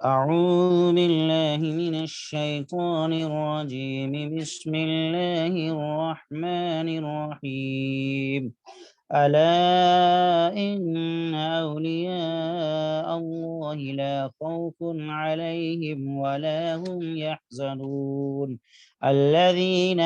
أعوذ بالله من الشيطان الرجيم بسم الله الرحمن الرحيم ألا إن أولياء الله لا خوف عليهم ولا هم يحزنون الذين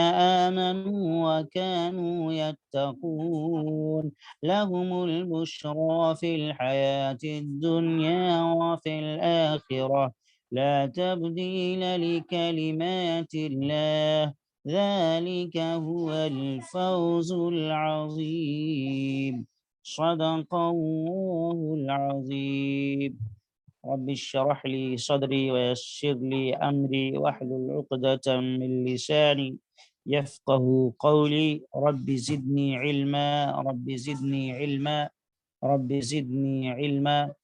آمنوا وكانوا يتقون لهم البشرى في الحياة الدنيا وفي الآخرة لا تبديل لكلمات الله ذلك هو الفوز العظيم صدق الله العظيم رب اشرح لي صدري ويسر لي أمري واحلل عقدة من لساني يفقه قولي رب زدني علما رب زدني علما رب زدني علما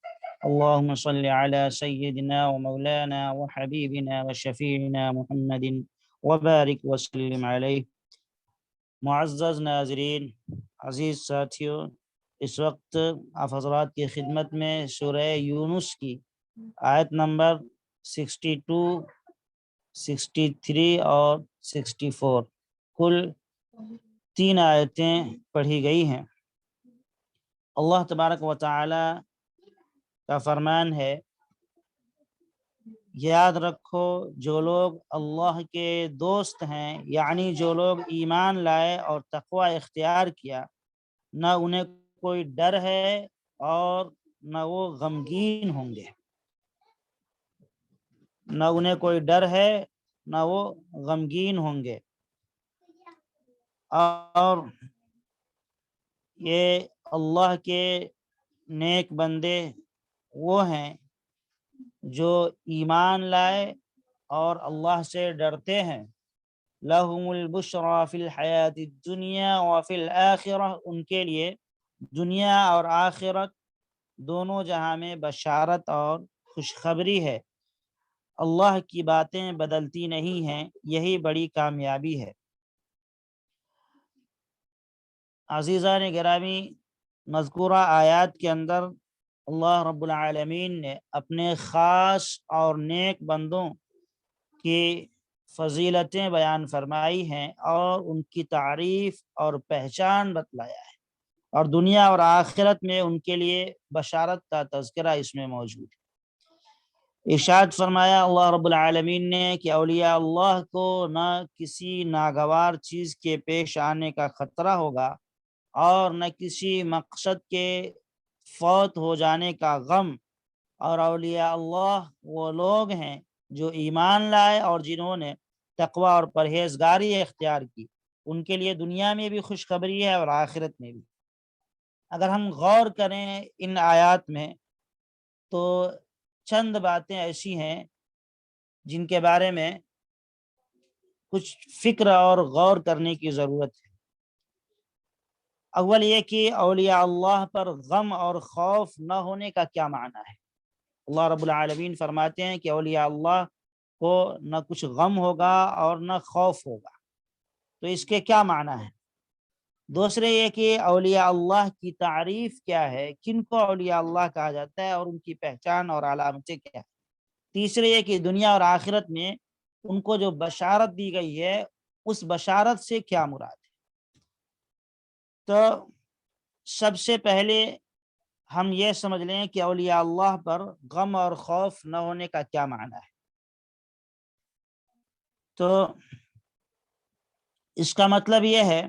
اللهم صل على سيدنا ومولانا وحبيبنا وشفيعنا محمد وبارک وسلم علیہ۔ معزز ناظرین، عزیز ساتھیوں، اس وقت آپ حضرات کی خدمت میں سورہ یونس کی آیت نمبر 62، 63 اور 64 کل 3 آیتیں پڑھی گئی ہیں۔ اللہ تبارک و تعالی کا فرمان ہے، یاد رکھو جو لوگ اللہ کے دوست ہیں، یعنی جو لوگ ایمان لائے اور تقوی اختیار کیا، نہ انہیں کوئی ڈر ہے اور نہ وہ غمگین ہوں گے، نہ انہیں کوئی ڈر ہے نہ وہ غمگین ہوں گے۔ اور یہ اللہ کے نیک بندے وہ ہیں جو ایمان لائے اور اللہ سے ڈرتے ہیں۔ لہم البشری فی الحیات الدنیا وفی الآخرہ، ان کے لیے دنیا اور آخرت دونوں جہاں میں بشارت اور خوشخبری ہے۔ اللہ کی باتیں بدلتی نہیں ہیں، یہی بڑی کامیابی ہے۔ عزیزان گرامی، مذکورہ آیات کے اندر اللہ رب العالمین نے اپنے خاص اور نیک بندوں کی فضیلتیں بیان فرمائی ہیں اور ان کی تعریف اور پہچان بتلایا ہے، اور دنیا اور آخرت میں ان کے لیے بشارت کا تذکرہ اس میں موجود ہے۔ ارشاد فرمایا اللہ رب العالمین نے کہ اولیاء اللہ کو نہ کسی ناگوار چیز کے پیش آنے کا خطرہ ہوگا اور نہ کسی مقصد کے فوت ہو جانے کا غم، اور اولیاء اللہ وہ لوگ ہیں جو ایمان لائے اور جنہوں نے تقوی اور پرہیزگاری اختیار کی، ان کے لیے دنیا میں بھی خوشخبری ہے اور آخرت میں بھی۔ اگر ہم غور کریں ان آیات میں تو چند باتیں ایسی ہیں جن کے بارے میں کچھ فکر اور غور کرنے کی ضرورت ہے۔ اول یہ کہ اولیاء اللہ پر غم اور خوف نہ ہونے کا کیا معنی ہے۔ اللہ رب العالمین فرماتے ہیں کہ اولیاء اللہ کو نہ کچھ غم ہوگا اور نہ خوف ہوگا، تو اس کے کیا معنی ہے؟ دوسرے یہ کہ اولیاء اللہ کی تعریف کیا ہے، کن کو اولیاء اللہ کہا جاتا ہے اور ان کی پہچان اور علامتیں کیا ہیں؟ تیسرے یہ کہ دنیا اور آخرت میں ان کو جو بشارت دی گئی ہے اس بشارت سے کیا مراد ہے۔ تو سب سے پہلے ہم یہ سمجھ لیں کہ اولیاء اللہ پر غم اور خوف نہ ہونے کا کیا معنی ہے۔ تو اس کا مطلب یہ ہے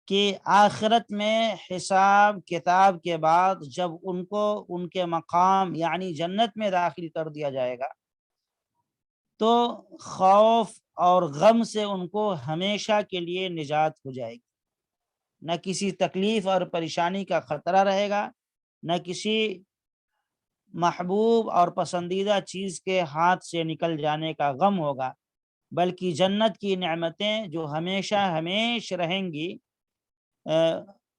کہ آخرت میں حساب کتاب کے بعد جب ان کو ان کے مقام یعنی جنت میں داخل کر دیا جائے گا تو خوف اور غم سے ان کو ہمیشہ کے لیے نجات ہو جائے گی، نہ کسی تکلیف اور پریشانی کا خطرہ رہے گا، نہ کسی محبوب اور پسندیدہ چیز کے ہاتھ سے نکل جانے کا غم ہوگا، بلکہ جنت کی نعمتیں جو ہمیشہ ہمیشہ رہیں گی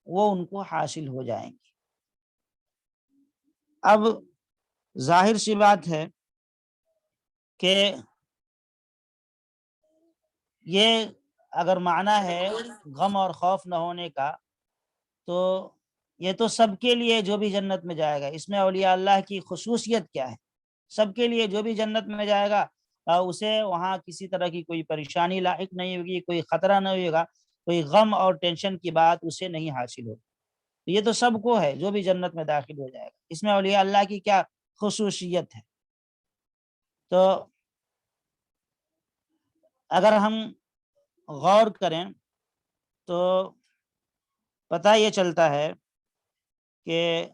وہ ان کو حاصل ہو جائیں گی۔ اب ظاہر سی بات ہے کہ یہ اگر معنی ہے غم اور خوف نہ ہونے کا تو یہ تو سب کے لیے جو بھی جنت میں جائے گا، اس میں اولیاء اللہ کی خصوصیت کیا ہے؟ سب کے لیے جو بھی جنت میں جائے گا اسے وہاں کسی طرح کی کوئی پریشانی لاحق نہیں ہوگی، کوئی خطرہ نہیں ہوگا، کوئی غم اور ٹینشن کی بات اسے نہیں حاصل ہوگی۔ یہ تو سب کو ہے جو بھی جنت میں داخل ہو جائے گا۔ اس میں اولیاء اللہ کی کیا خصوصیت ہے؟ تو اگر ہم غور کریں تو پتہ یہ چلتا ہے کہ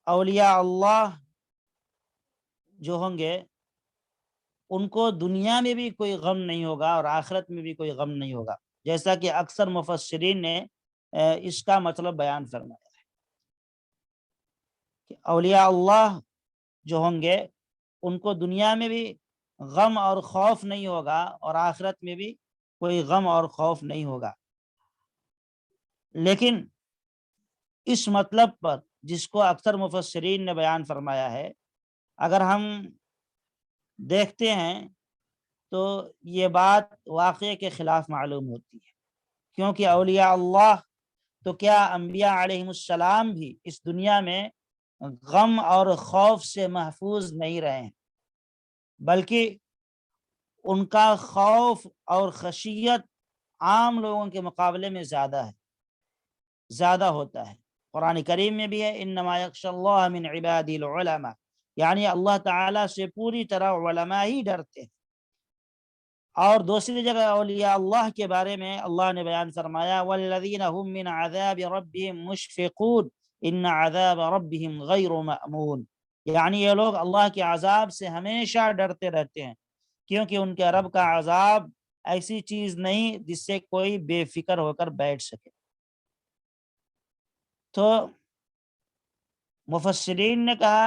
اولیاء اللہ جو ہوں گے ان کو دنیا میں بھی کوئی غم نہیں ہوگا اور آخرت میں بھی کوئی غم نہیں ہوگا، جیسا کہ اکثر مفسرین نے اس کا مطلب بیان فرمایا ہے کہ اولیاء اللہ جو ہوں گے ان کو دنیا میں بھی غم اور خوف نہیں ہوگا اور آخرت میں بھی کوئی غم اور خوف نہیں ہوگا۔ لیکن اس مطلب پر جس کو اکثر مفسرین نے بیان فرمایا ہے، اگر ہم دیکھتے ہیں تو یہ بات واقعے کے خلاف معلوم ہوتی ہے، کیونکہ اولیاء اللہ تو کیا انبیاء علیہم السلام بھی اس دنیا میں غم اور خوف سے محفوظ نہیں رہے ہیں، بلکہ ان کا خوف اور خشیت عام لوگوں کے مقابلے میں زیادہ ہوتا ہے۔ قرآن کریم میں بھی ہے انما یخشی اللہ من عبادی العلماء، یعنی اللہ تعالیٰ سے پوری طرح علماء ہی ڈرتے ہیں۔ اور دوسری جگہ اولیاء اللہ کے بارے میں اللہ نے بیان فرمایا والذین هم من عذاب ربهم مشفقون ان عذاب ربهم غیر مأمون، یعنی یہ لوگ اللہ کے عذاب سے ہمیشہ ڈرتے رہتے ہیں، کیونکہ ان کے رب کا عذاب ایسی چیز نہیں جس سے کوئی بے فکر ہو کر بیٹھ سکے۔ تو مفسرین نے کہا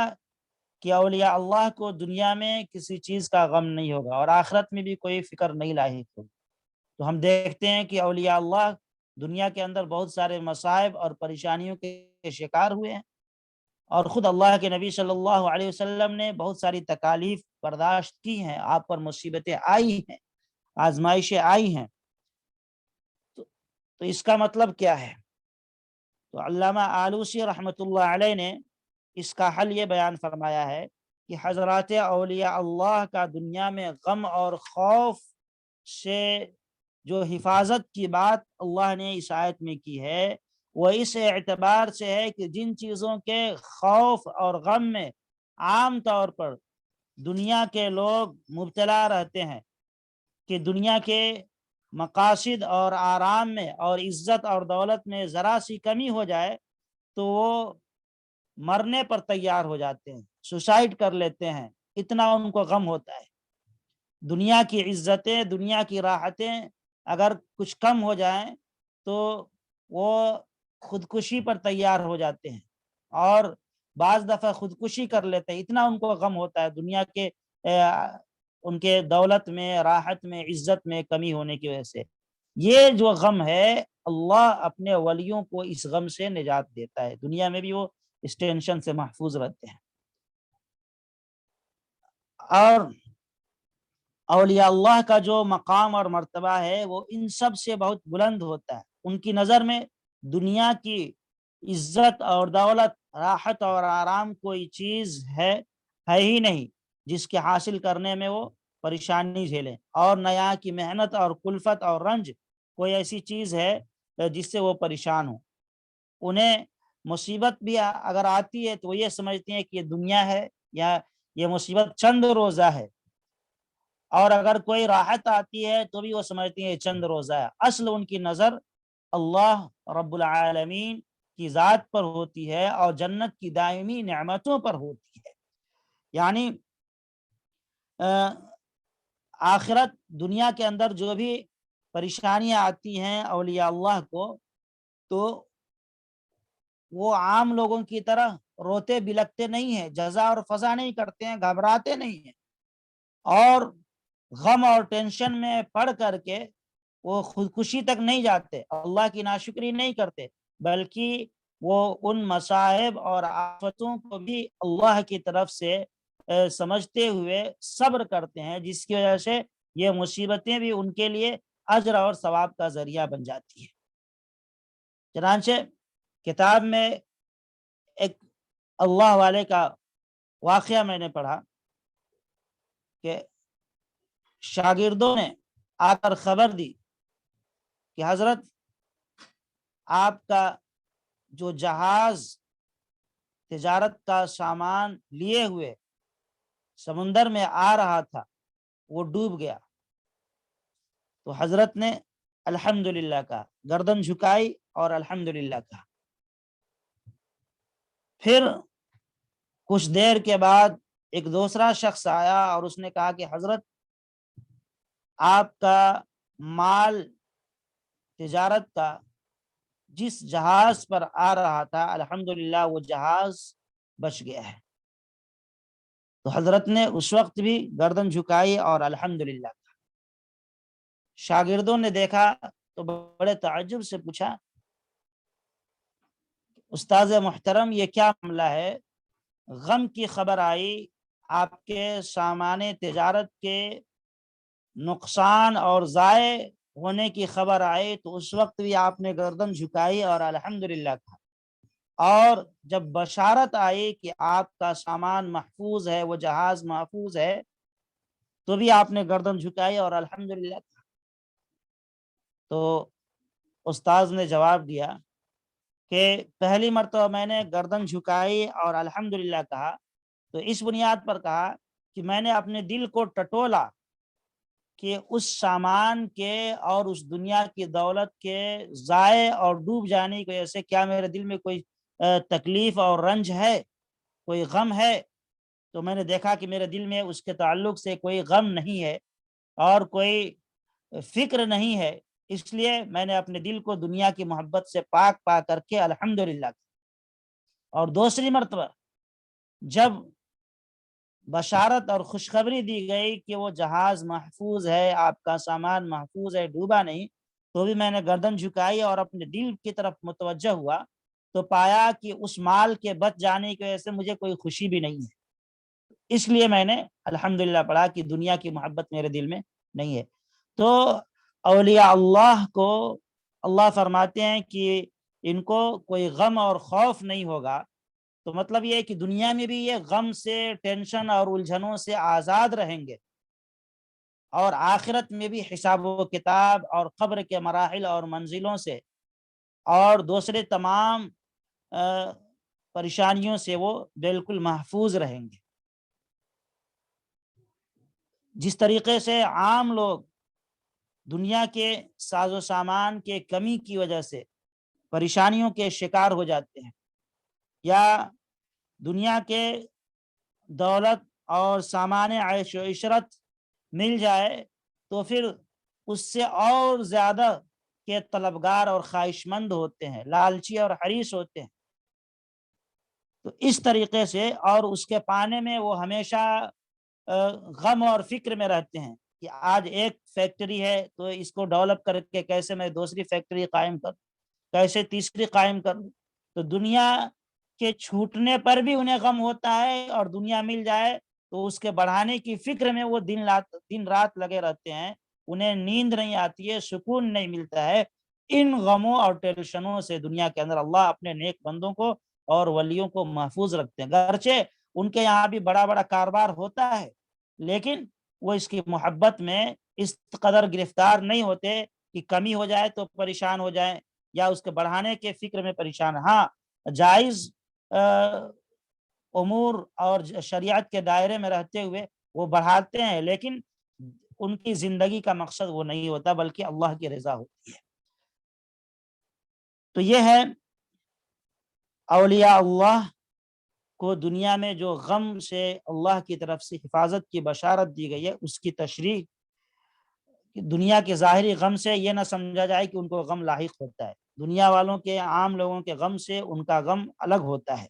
کہ اولیاء اللہ کو دنیا میں کسی چیز کا غم نہیں ہوگا اور آخرت میں بھی کوئی فکر نہیں لاحق ہوگی۔ تو ہم دیکھتے ہیں کہ اولیاء اللہ دنیا کے اندر بہت سارے مصائب اور پریشانیوں کے شکار ہوئے ہیں، اور خود اللہ کے نبی صلی اللہ علیہ وسلم نے بہت ساری تکالیف برداشت کی ہیں، آپ پر مصیبتیں آئی ہیں، آزمائشیں آئی ہیں۔ تو اس کا مطلب کیا ہے؟ تو علامہ آلوسی رحمۃ اللہ علیہ نے اس کا حل یہ بیان فرمایا ہے کہ حضرات اولیاء اللہ کا دنیا میں غم اور خوف سے جو حفاظت کی بات اللہ نے اس آیت میں کی ہے وہ اس اعتبار سے ہے کہ جن چیزوں کے خوف اور غم میں عام طور پر دنیا کے لوگ مبتلا رہتے ہیں کہ دنیا کے مقاصد اور آرام میں اور عزت اور دولت میں ذرا سی کمی ہو جائے تو وہ مرنے پر تیار ہو جاتے ہیں، سوسائڈ کر لیتے ہیں، اتنا ان کو غم ہوتا ہے۔ دنیا کی عزتیں، دنیا کی راحتیں اگر کچھ کم ہو جائیں تو وہ خودکشی پر تیار ہو جاتے ہیں اور بعض دفعہ خودکشی کر لیتے ہیں، اتنا ان کو غم ہوتا ہے دنیا کے ان کے دولت میں، راحت میں، عزت میں کمی ہونے کی وجہ سے۔ یہ جو غم ہے اللہ اپنے ولیوں کو اس غم سے نجات دیتا ہے، دنیا میں بھی وہ اس ٹینشن سے محفوظ رہتے ہیں۔ اور اولیاء اللہ کا جو مقام اور مرتبہ ہے وہ ان سب سے بہت بلند ہوتا ہے۔ ان کی نظر میں دنیا کی عزت اور دولت، راحت اور آرام کوئی چیز ہے ہی نہیں جس کے حاصل کرنے میں وہ پریشانی جھیلیں، اور نہ یہاں کی محنت اور کلفت اور رنج کوئی ایسی چیز ہے جس سے وہ پریشان ہوں۔ انہیں مصیبت بھی اگر آتی ہے تو وہ یہ سمجھتے ہیں کہ یہ دنیا ہے یا یہ مصیبت چند روزہ ہے، اور اگر کوئی راحت آتی ہے تو بھی وہ سمجھتے ہیں یہ چند روزہ ہے۔ اصل ان کی نظر اللہ رب العالمین کی ذات پر ہوتی ہے اور جنت کی دائمی نعمتوں پر ہوتی ہے۔ یعنی آخرت دنیا کے اندر جو بھی پریشانیاں آتی ہیں اولیاء اللہ کو، تو وہ عام لوگوں کی طرح روتے بلکتے نہیں ہیں، جزا اور فضا نہیں کرتے ہیں، گھبراتے نہیں ہیں، اور غم اور ٹینشن میں پڑ کر کے وہ خودکشی تک نہیں جاتے، اللہ کی ناشکری نہیں کرتے، بلکہ وہ ان مصائب اور آفتوں کو بھی اللہ کی طرف سے سمجھتے ہوئے صبر کرتے ہیں، جس کی وجہ سے یہ مصیبتیں بھی ان کے لیے اجر اور ثواب کا ذریعہ بن جاتی ہے۔ چنانچہ کتاب میں ایک اللہ والے کا واقعہ میں نے پڑھا کہ شاگردوں نے آ کر خبر دی کہ حضرت آپ کا جو جہاز تجارت کا سامان لیے ہوئے سمندر میں آ رہا تھا وہ ڈوب گیا۔ تو حضرت نے الحمدللہ کہا، گردن جھکائی اور الحمدللہ کہا۔ پھر کچھ دیر کے بعد ایک دوسرا شخص آیا اور اس نے کہا کہ حضرت آپ کا مال تجارت کا جس جہاز پر آ رہا تھا الحمدللہ وہ جہاز بچ گیا ہے۔ تو حضرت نے اس وقت بھی گردن جھکائی اور الحمدللہ کہا۔ شاگردوں نے دیکھا تو بڑے تعجب سے پوچھا، استاذ محترم یہ کیا معاملہ ہے؟ غم کی خبر آئی، آپ کے سامان تجارت کے نقصان اور ضائع ہونے کی خبر آئی تو اس وقت بھی آپ نے گردن جھکائی اور الحمدللہ کہا، اور جب بشارت آئی کہ آپ کا سامان محفوظ ہے، وہ جہاز محفوظ ہے، تو بھی آپ نے گردن جھکائی اور الحمدللہ کہا۔ تو استاذ نے جواب دیا کہ پہلی مرتبہ میں نے گردن جھکائی اور الحمدللہ کہا تو اس بنیاد پر کہا کہ میں نے اپنے دل کو ٹٹولا کہ اس سامان کے اور اس دنیا کی دولت کے ضائع اور ڈوب جانے کی وجہ سے کیا میرے دل میں کوئی تکلیف اور رنج ہے، کوئی غم ہے؟ تو میں نے دیکھا کہ میرے دل میں اس کے تعلق سے کوئی غم نہیں ہے اور کوئی فکر نہیں ہے، اس لیے میں نے اپنے دل کو دنیا کی محبت سے پاک پا کر کے الحمدللہ کہا۔ اور دوسری مرتبہ جب بشارت اور خوشخبری دی گئی کہ وہ جہاز محفوظ ہے، آپ کا سامان محفوظ ہے، ڈوبا نہیں، تو بھی میں نے گردن جھکائی اور اپنے دل کی طرف متوجہ ہوا تو پایا کہ اس مال کے بچ جانے کی وجہ سے مجھے کوئی خوشی بھی نہیں ہے، اس لیے میں نے الحمدللہ پڑھا کہ دنیا کی محبت میرے دل میں نہیں ہے۔ تو اولیاء اللہ کو اللہ فرماتے ہیں کہ ان کو کوئی غم اور خوف نہیں ہوگا، تو مطلب یہ ہے کہ دنیا میں بھی یہ غم سے، ٹینشن اور الجھنوں سے آزاد رہیں گے، اور آخرت میں بھی حساب و کتاب اور قبر کے مراحل اور منزلوں سے اور دوسرے تمام پریشانیوں سے وہ بالکل محفوظ رہیں گے۔ جس طریقے سے عام لوگ دنیا کے ساز و سامان کے کمی کی وجہ سے پریشانیوں کے شکار ہو جاتے ہیں، یا دنیا کے دولت اور سامان عیش و عشرت مل جائے تو پھر اس سے اور زیادہ کے طلبگار اور خواہش مند ہوتے ہیں، لالچی اور حریص ہوتے ہیں، تو اس طریقے سے اور اس کے پانے میں وہ ہمیشہ غم اور فکر میں رہتے ہیں کہ آج ایک فیکٹری ہے تو اس کو ڈیولپ کر کے کیسے میں دوسری فیکٹری قائم کروں، کیسے تیسری قائم کروں۔ تو دنیا کے چھوٹنے پر بھی انہیں غم ہوتا ہے، اور دنیا مل جائے تو اس کے بڑھانے کی فکر میں وہ دن رات لگے رہتے ہیں، انہیں نیند نہیں آتی ہے، سکون نہیں ملتا ہے۔ ان غموں اور ٹینشنوں سے دنیا کے اندر اللہ اپنے نیک بندوں کو اور ولیوں کو محفوظ رکھتے ہیں، گرچہ ان کے یہاں بھی بڑا بڑا کاروبار ہوتا ہے، لیکن وہ اس کی محبت میں اس قدر گرفتار نہیں ہوتے کہ کمی ہو جائے تو پریشان ہو جائیں، یا اس کے بڑھانے کے فکر میں پریشان۔ ہاں، جائز امور اور شریعت کے دائرے میں رہتے ہوئے وہ بڑھاتے ہیں، لیکن ان کی زندگی کا مقصد وہ نہیں ہوتا بلکہ اللہ کی رضا ہوتی ہے۔ تو یہ ہے اولیاء اللہ کو دنیا میں جو غم سے اللہ کی طرف سے حفاظت کی بشارت دی گئی ہے اس کی تشریح، کہ دنیا کے ظاہری غم سے یہ نہ سمجھا جائے کہ ان کو غم لاحق ہوتا ہے، دنیا والوں کے، عام لوگوں کے غم سے ان کا غم الگ ہوتا ہے۔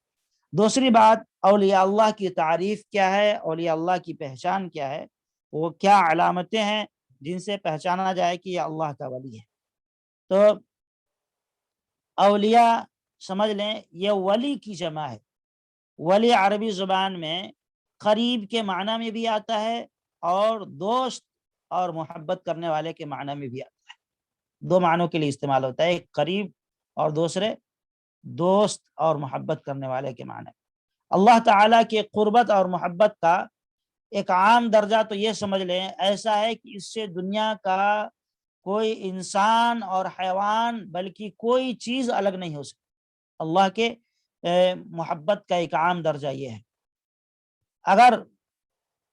دوسری بات، اولیاء اللہ کی تعریف کیا ہے، اولیاء اللہ کی پہچان کیا ہے، وہ کیا علامتیں ہیں جن سے پہچانا جائے کہ یہ اللہ کا ولی ہے؟ تو اولیاء سمجھ لیں یہ ولی کی جمع ہے۔ ولی عربی زبان میں قریب کے معنی میں بھی آتا ہے اور دوست اور محبت کرنے والے کے معنی میں بھی آتا ہے، دو معنوں کے لیے استعمال ہوتا ہے، ایک قریب اور دوسرے دوست اور محبت کرنے والے کے معنی۔ اللہ تعالیٰ کے قربت اور محبت کا ایک عام درجہ تو یہ سمجھ لیں ایسا ہے کہ اس سے دنیا کا کوئی انسان اور حیوان بلکہ کوئی چیز الگ نہیں ہو سکتی۔ اللہ کے محبت کا ایک عام درجہ یہ ہے۔ اگر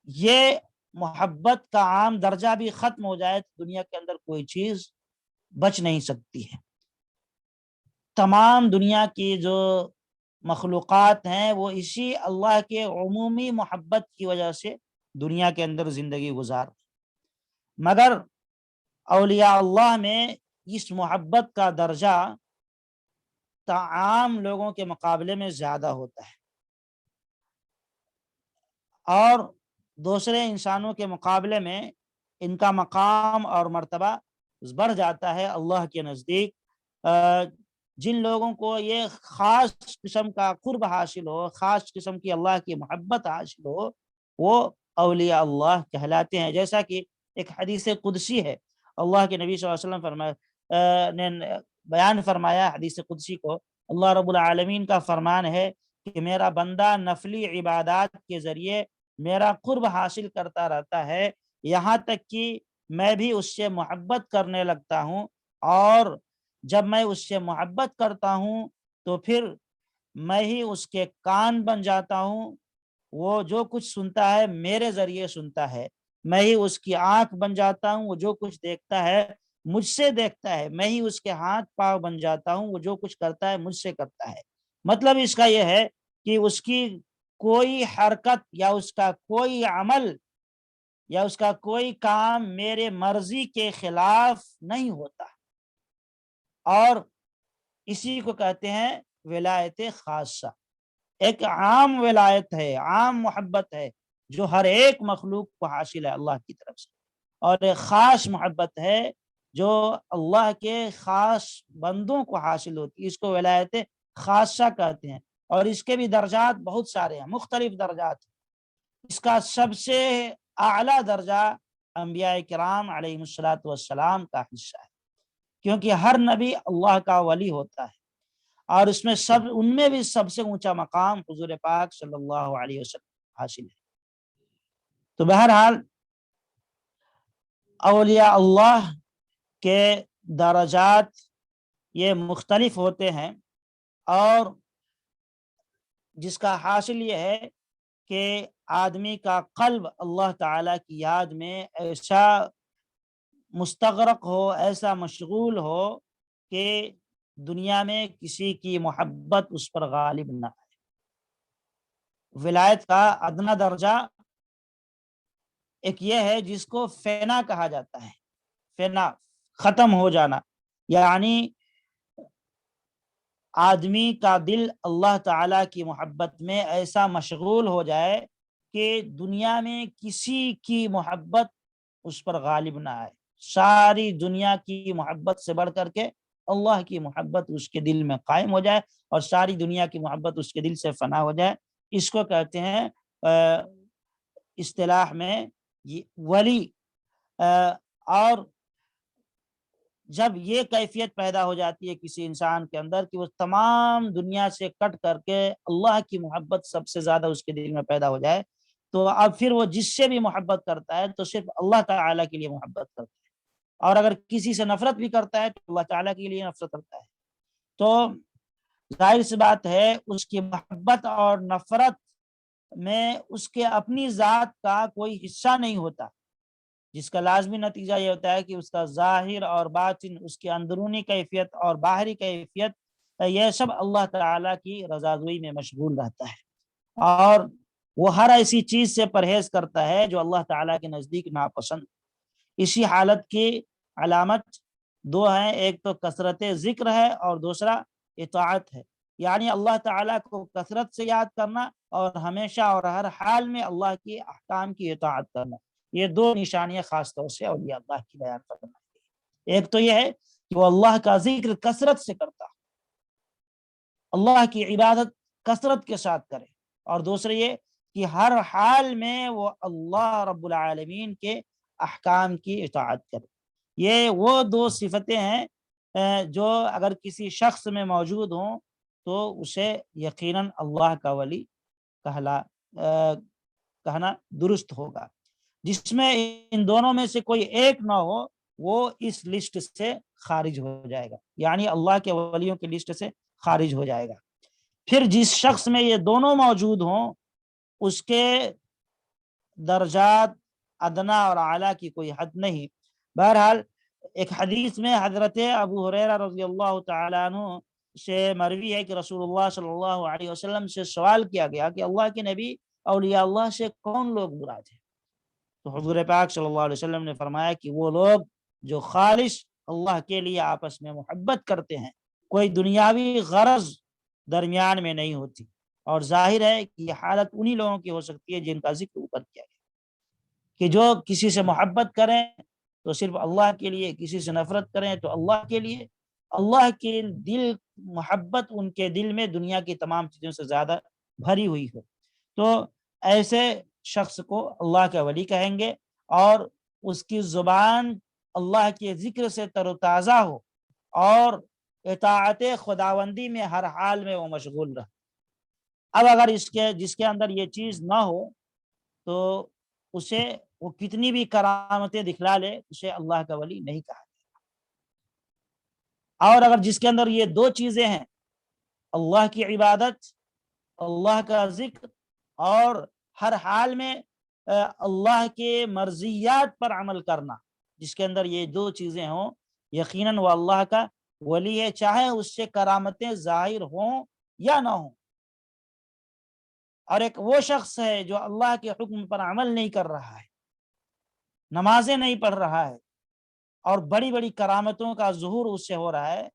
یہ محبت کا عام درجہ بھی ختم ہو جائے تو دنیا کے اندر کوئی چیز بچ نہیں سکتی ہے۔ تمام دنیا کی جو مخلوقات ہیں وہ اسی اللہ کے عمومی محبت کی وجہ سے دنیا کے اندر زندگی گزار، مگر اولیاء اللہ میں اس محبت کا درجہ عام لوگوں کے مقابلے میں زیادہ ہوتا ہے، اور دوسرے انسانوں کے مقابلے میں ان کا مقام اور مرتبہ بڑھ جاتا ہے اللہ کے نزدیک۔ جن لوگوں کو یہ خاص قسم کا قرب حاصل ہو، خاص قسم کی اللہ کی محبت حاصل ہو، وہ اولیاء اللہ کہلاتے ہیں۔ جیسا کہ ایک حدیث قدسی ہے، اللہ کے نبی صلی اللہ علیہ وسلم نے بیان فرمایا حدیث قدسی کو۔ اللہ رب العالمین کا فرمان ہے کہ میرا بندہ نفلی عبادات کے ذریعے میرا قرب حاصل کرتا رہتا ہے، یہاں تک کہ میں بھی اس سے محبت کرنے لگتا ہوں، اور جب میں اس سے محبت کرتا ہوں تو پھر میں ہی اس کے کان بن جاتا ہوں، وہ جو کچھ سنتا ہے میرے ذریعے سنتا ہے، میں ہی اس کی آنکھ بن جاتا ہوں، وہ جو کچھ دیکھتا ہے مجھ سے دیکھتا ہے، میں ہی اس کے ہاتھ پاؤں بن جاتا ہوں، وہ جو کچھ کرتا ہے مجھ سے کرتا ہے۔ مطلب اس کا یہ ہے کہ اس کی کوئی حرکت یا اس کا کوئی عمل یا اس کا کوئی کام میرے مرضی کے خلاف نہیں ہوتا، اور اسی کو کہتے ہیں ولایت خاصہ۔ ایک عام ولایت ہے، عام محبت ہے جو ہر ایک مخلوق کو حاصل ہے اللہ کی طرف سے، اور ایک خاص محبت ہے جو اللہ کے خاص بندوں کو حاصل ہوتی ہے، اس کو ولایت خاصہ کہتے ہیں، اور اس کے بھی درجات بہت سارے ہیں، مختلف درجات ہیں۔ اس کا سب سے اعلیٰ درجہ انبیاء کرام علیہ الصلاۃ والسلام کا حصہ ہے، کیونکہ ہر نبی اللہ کا ولی ہوتا ہے، اور اس میں ان میں بھی سب سے اونچا مقام حضور پاک صلی اللہ علیہ وسلم حاصل ہے۔ تو بہرحال اولیاء اللہ کے درجات یہ مختلف ہوتے ہیں، اور جس کا حاصل یہ ہے کہ آدمی کا قلب اللہ تعالیٰ کی یاد میں ایسا مستغرق ہو، ایسا مشغول ہو کہ دنیا میں کسی کی محبت اس پر غالب نہ آئے۔ ولایت کا ادنا درجہ ایک یہ ہے جس کو فنا کہا جاتا ہے، فنا، ختم ہو جانا، یعنی آدمی کا دل اللہ تعالیٰ کی محبت میں ایسا مشغول ہو جائے کہ دنیا میں کسی کی محبت اس پر غالب نہ آئے، ساری دنیا کی محبت سے بڑھ کر کے اللہ کی محبت اس کے دل میں قائم ہو جائے، اور ساری دنیا کی محبت اس کے دل سے فنا ہو جائے۔ اس کو کہتے ہیں اصطلاح میں ولی۔ اور جب یہ کیفیت پیدا ہو جاتی ہے کسی انسان کے اندر کہ وہ تمام دنیا سے کٹ کر کے اللہ کی محبت سب سے زیادہ اس کے دل میں پیدا ہو جائے، تو اب پھر وہ جس سے بھی محبت کرتا ہے تو صرف اللہ تعالیٰ کے لیے محبت کرتا ہے، اور اگر کسی سے نفرت بھی کرتا ہے تو اللہ تعالیٰ کے لیے نفرت کرتا ہے۔ تو ظاہر سی بات ہے اس کی محبت اور نفرت میں اس کے اپنی ذات کا کوئی حصہ نہیں ہوتا، جس کا لازمی نتیجہ یہ ہوتا ہے کہ اس کا ظاہر اور باطن، اس کی اندرونی کیفیت اور باہری کیفیت، یہ سب اللہ تعالیٰ کی رضاجوئی میں مشغول رہتا ہے، اور وہ ہر ایسی چیز سے پرہیز کرتا ہے جو اللہ تعالیٰ کے نزدیک ناپسند۔ اسی حالت کی علامت دو ہیں، ایک تو کثرت ذکر ہے اور دوسرا اطاعت ہے، یعنی اللہ تعالیٰ کو کثرت سے یاد کرنا اور ہمیشہ اور ہر حال میں اللہ کی احکام کی اطاعت کرنا۔ یہ دو نشانیاں خاص طور سے اولیاء اللہ کی بیان فرمائی گئی۔ ایک تو یہ ہے کہ وہ اللہ کا ذکر کثرت سے کرتا، اللہ کی عبادت کثرت کے ساتھ کرے، اور دوسرے یہ کہ ہر حال میں وہ اللہ رب العالمین کے احکام کی اطاعت کرے۔ یہ وہ دو صفتیں ہیں جو اگر کسی شخص میں موجود ہوں تو اسے یقیناً اللہ کا ولی کہنا درست ہوگا۔ جس میں ان دونوں میں سے کوئی ایک نہ ہو وہ اس لسٹ سے خارج ہو جائے گا، یعنی اللہ کے ولیوں کی لسٹ سے خارج ہو جائے گا۔ پھر جس شخص میں یہ دونوں موجود ہوں اس کے درجات ادنا اور اعلیٰ کی کوئی حد نہیں۔ بہرحال ایک حدیث میں حضرت ابو ہریرہ رضی اللہ تعالیٰ عنہ سے مروی ہے کہ رسول اللہ صلی اللہ علیہ وسلم سے سوال کیا گیا کہ اللہ کے نبی، اولیاء اللہ سے کون لوگ مراد ہیں؟ تو حضور پاک صلی اللہ علیہ وسلم نے فرمایا کہ وہ لوگ جو خالص اللہ کے لیے آپس میں محبت کرتے ہیں، کوئی دنیاوی غرض درمیان میں نہیں ہوتی، اور ظاہر ہے کہ یہ حالت انہی لوگوں کی ہو سکتی ہے جن کا ذکر اوپر کیا گیا کہ جو کسی سے محبت کریں تو صرف اللہ کے لیے، کسی سے نفرت کریں تو اللہ کے لیے، اللہ کے دل محبت ان کے دل میں دنیا کی تمام چیزوں سے زیادہ بھری ہوئی ہو، تو ایسے شخص کو اللہ کا ولی کہیں گے، اور اس کی زبان اللہ کے ذکر سے تر و تازہ ہو اور اطاعت خداوندی میں ہر حال میں وہ مشغول رہے۔ اب اگر جس کے اندر یہ چیز نہ ہو تو اسے وہ کتنی بھی کرامتیں دکھلا لے اسے اللہ کا ولی نہیں کہا جائے گا۔ اور اگر جس کے اندر یہ دو چیزیں ہیں، اللہ کی عبادت، اللہ کا ذکر، اور ہر حال میں اللہ کے مرضیات پر عمل کرنا، جس کے اندر یہ دو چیزیں ہوں، یقیناً وہ اللہ کا ولی ہے، چاہے اس سے کرامتیں ظاہر ہوں یا نہ ہوں۔ اور ایک وہ شخص ہے جو اللہ کے حکم پر عمل نہیں کر رہا ہے، نمازیں نہیں پڑھ رہا ہے، اور بڑی بڑی کرامتوں کا ظہور اس سے ہو رہا ہے،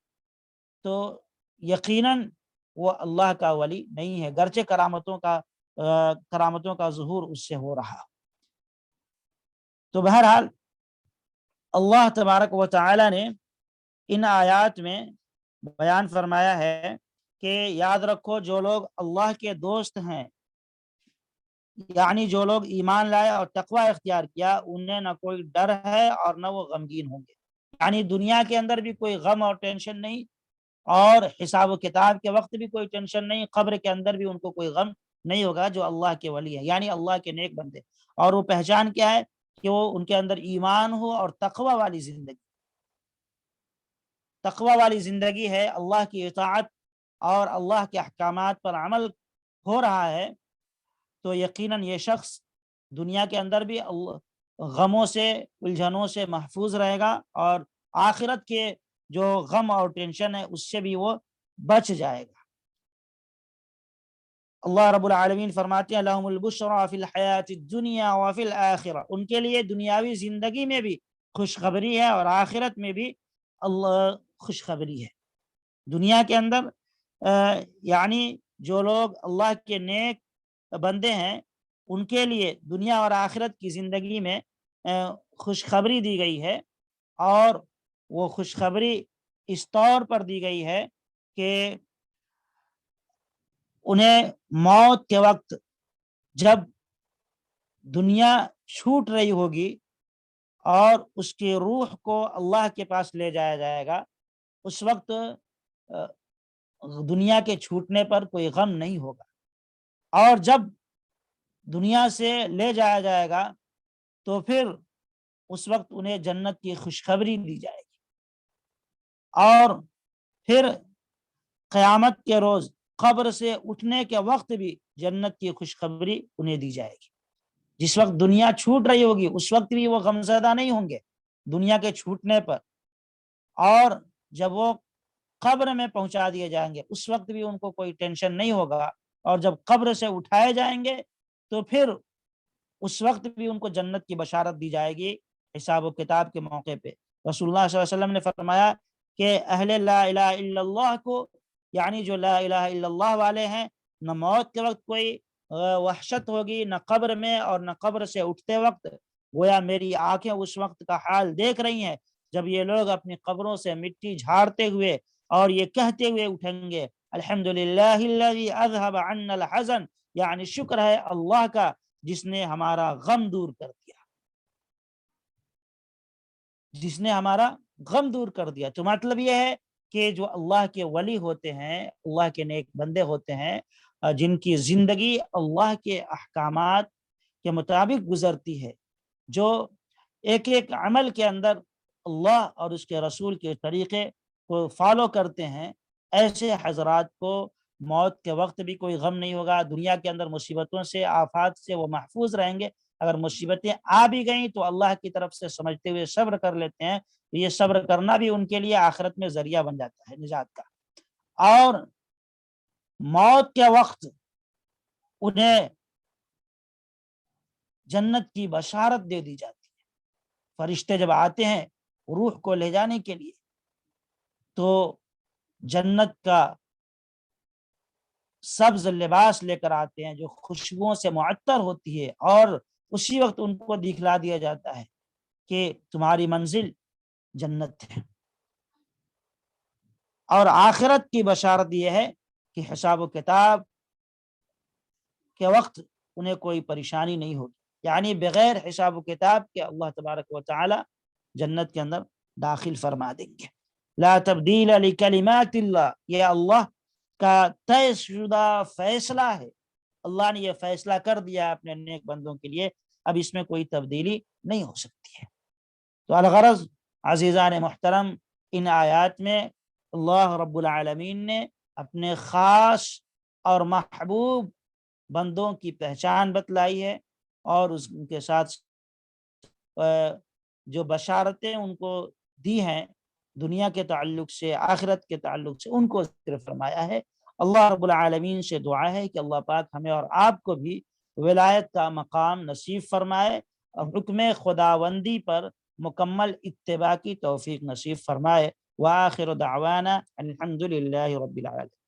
تو یقیناً وہ اللہ کا ولی نہیں ہے، گرچہ کرامتوں کا ظہور اس سے ہو رہا۔ تو بہرحال اللہ تبارک و تعالی نے ان آیات میں بیان فرمایا ہے کہ یاد رکھو جو لوگ اللہ کے دوست ہیں، یعنی جو لوگ ایمان لائے اور تقوی اختیار کیا، انہیں نہ کوئی ڈر ہے اور نہ وہ غمگین ہوں گے، یعنی دنیا کے اندر بھی کوئی غم اور ٹینشن نہیں، اور حساب و کتاب کے وقت بھی کوئی ٹینشن نہیں، قبر کے اندر بھی ان کو کوئی غم نہیں ہوگا جو اللہ کے ولی ہے، یعنی اللہ کے نیک بندے۔ اور وہ پہچان کیا ہے کہ وہ ان کے اندر ایمان ہو اور تقوی والی زندگی ہے، اللہ کی اطاعت اور اللہ کے احکامات پر عمل ہو رہا ہے، تو یقیناً یہ شخص دنیا کے اندر بھی غموں سے، الجھنوں سے محفوظ رہے گا، اور آخرت کے جو غم اور ٹینشن ہے اس سے بھی وہ بچ جائے گا۔ اللہ رب العالمین فرماتے ہیں لَهُمُ الْبُشْرَى فِي الْحَيَاةِ الدُّنْيَا وَفِي الْآخِرَةِ، ان کے لیے دنیاوی زندگی میں بھی خوشخبری ہے اور آخرت میں بھی اللہ خوشخبری ہے۔ دنیا کے اندر یعنی جو لوگ اللہ کے نیک بندے ہیں ان کے لیے دنیا اور آخرت کی زندگی میں خوشخبری دی گئی ہے، اور وہ خوشخبری اس طور پر دی گئی ہے کہ انہیں موت کے وقت جب دنیا چھوٹ رہی ہوگی اور اس کی روح کو اللہ کے پاس لے جایا جائے گا، اس وقت دنیا کے چھوٹنے پر کوئی غم نہیں ہوگا، اور جب دنیا سے لے جایا جائے گا تو پھر اس وقت انہیں جنت کی خوشخبری دی جائے گی، اور پھر قیامت کے روز قبر سے اٹھنے کے وقت بھی جنت کی خوشخبری انہیں دی جائے گی۔ جس وقت دنیا چھوٹ رہی ہوگی اس وقت بھی وہ غمزدہ نہیں ہوں گے دنیا کے چھوٹنے پر، اور جب وہ قبر میں پہنچا دیے جائیں گے اس وقت بھی ان کو کوئی ٹینشن نہیں ہوگا، اور جب قبر سے اٹھائے جائیں گے تو پھر اس وقت بھی ان کو جنت کی بشارت دی جائے گی حساب و کتاب کے موقع پہ۔ رسول اللہ صلی اللہ علیہ وسلم نے فرمایا کہ اہل لا الہ الا اللہ کو، یعنی جو لا الہ الا اللہ والے ہیں، نہ موت کے وقت کوئی وحشت ہوگی، نہ قبر میں، اور نہ قبر سے اٹھتے وقت۔ گویا میری آنکھیں اس وقت کا حال دیکھ رہی ہیں جب یہ لوگ اپنی قبروں سے مٹی جھاڑتے ہوئے اور یہ کہتے ہوئے اٹھیں گے الحمدللہ الذی اذهب عنا الحزن، یعنی شکر ہے اللہ کا جس نے ہمارا غم دور کر دیا، جس نے ہمارا غم دور کر دیا۔ تو مطلب یہ ہے کہ جو اللہ کے ولی ہوتے ہیں، اللہ کے نیک بندے ہوتے ہیں، جن کی زندگی اللہ کے احکامات کے مطابق گزرتی ہے، جو ایک ایک عمل کے اندر اللہ اور اس کے رسول کے طریقے کو فالو کرتے ہیں، ایسے حضرات کو موت کے وقت بھی کوئی غم نہیں ہوگا، دنیا کے اندر مصیبتوں سے، آفات سے وہ محفوظ رہیں گے۔ اگر مصیبتیں آ بھی گئیں تو اللہ کی طرف سے سمجھتے ہوئے صبر کر لیتے ہیں، تو یہ صبر کرنا بھی ان کے لیے آخرت میں ذریعہ بن جاتا ہے نجات کا۔ اور موت کے وقت انہیں جنت کی بشارت دے دی جاتی ہے۔ فرشتے جب آتے ہیں روح کو لے جانے کے لیے تو جنت کا سبز لباس لے کر آتے ہیں جو خوشبوؤں سے معطر ہوتی ہے، اور اسی وقت ان کو دکھلا دیا جاتا ہے کہ تمہاری منزل جنت ہے۔ اور آخرت کی بشارت یہ ہے کہ حساب و کتاب کے وقت انہیں کوئی پریشانی نہیں ہوگی، یعنی بغیر حساب و کتاب کے اللہ تبارک و تعالی جنت کے اندر داخل فرما دیں گے۔ لا تبدیل لکلمات اللہ، یہ اللہ کا طے شدہ فیصلہ ہے، اللہ نے یہ فیصلہ کر دیا اپنے نیک بندوں کے لیے، اب اس میں کوئی تبدیلی نہیں ہو سکتی ہے۔ تو الغرض عزیزان محترم، ان آیات میں اللہ رب العالمین نے اپنے خاص اور محبوب بندوں کی پہچان بتلائی ہے، اور اس کے ساتھ جو بشارتیں ان کو دی ہیں دنیا کے تعلق سے، آخرت کے تعلق سے، ان کو ذکر فرمایا ہے۔ اللہ رب العالمین سے دعا ہے کہ اللہ پاک ہمیں اور آپ کو بھی ولایت کا مقام نصیب فرمائے، اور حکم خداوندی پر مکمل اتباع کی توفیق نصیب فرمائے۔ وآخر دعوانا الحمد للہ رب العالمین۔